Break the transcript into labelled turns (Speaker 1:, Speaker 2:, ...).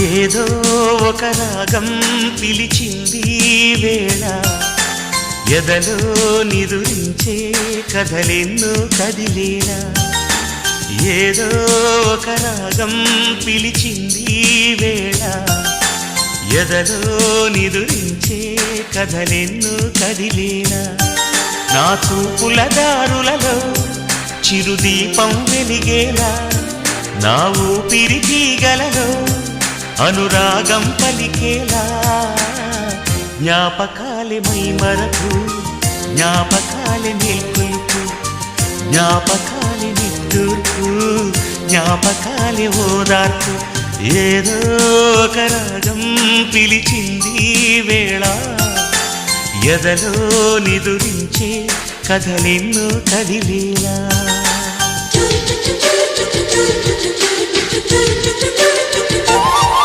Speaker 1: ఏదో ఒక రాగం పిలిచింది వేళ ఎదలో నిదురించే కథలెన్నో కదిలేలా ఏదో ఒక రాగం పిలిచింది వేళ ఎదలో నిదురించే కథలెన్నో కదిలేలా నా చూపుల దారులలో చిరుదీపం వెలిగేలా నా ఊపిరి తీగలలో అనురాగం పలికేలా జ్ఞాపకాలే మైమరకు జ్ఞాపకాలే మేల్కొలుపు జ్ఞాపకాలే నిట్టూర్పు జ్ఞాపకాలే ఓదార్పు ఏదో ఒక రాగం పిలిచింది వేళ ఎదలో నిదురించే కథలెన్నో కదిలేలా
Speaker 2: Thank you.